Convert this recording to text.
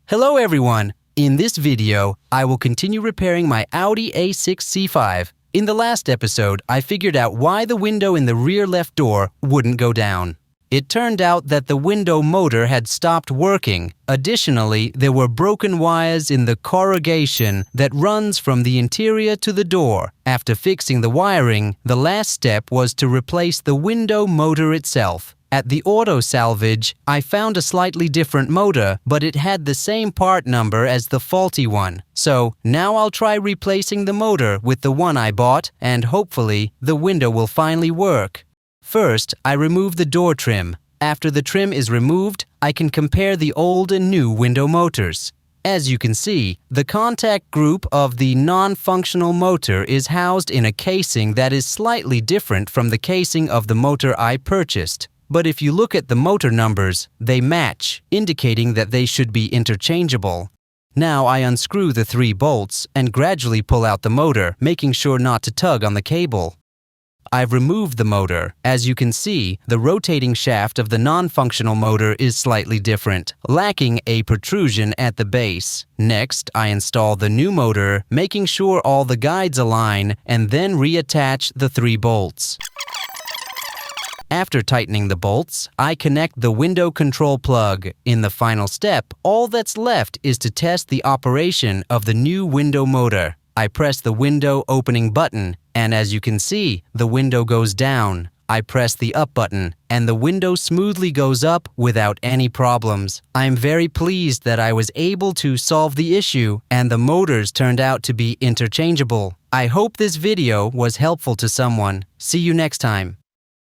Hello everyone! In this video, I will continue repairing my Audi A6 C5. In the last episode, I figured out why the window in the rear left door wouldn't go down. It turned out that the window motor had stopped working. Additionally, there were broken wires in the corrugation that runs from the interior to the door. After fixing the wiring, the last step was to replace the window motor itself. At the auto salvage, I found a slightly different motor, but it had the same part number as the faulty one. So now I'll try replacing the motor with the one I bought, and hopefully the window will finally work. First, I remove the door trim. After the trim is removed, I can compare the old and new window motors. As you can see, the contact group of the non-functional motor is housed in a casing that is slightly different from the casing of the motor I purchased. But if you look at the motor numbers, they match, indicating that they should be interchangeable. Now I unscrew the 3 bolts and gradually pull out the motor, making sure not to tug on the cable. I've removed the motor. As you can see, the rotating shaft of the non-functional motor is slightly different, lacking a protrusion at the base. Next, I install the new motor, making sure all the guides align, and then reattach the 3 bolts. After tightening the bolts, I connect the window control plug. In the final step, all that's left is to test the operation of the new window motor. I press the window opening button, and as you can see, the window goes down. I press the up button, and the window smoothly goes up without any problems. I'm very pleased that I was able to solve the issue, and the motors turned out to be interchangeable. I hope this video was helpful to someone. See you next time.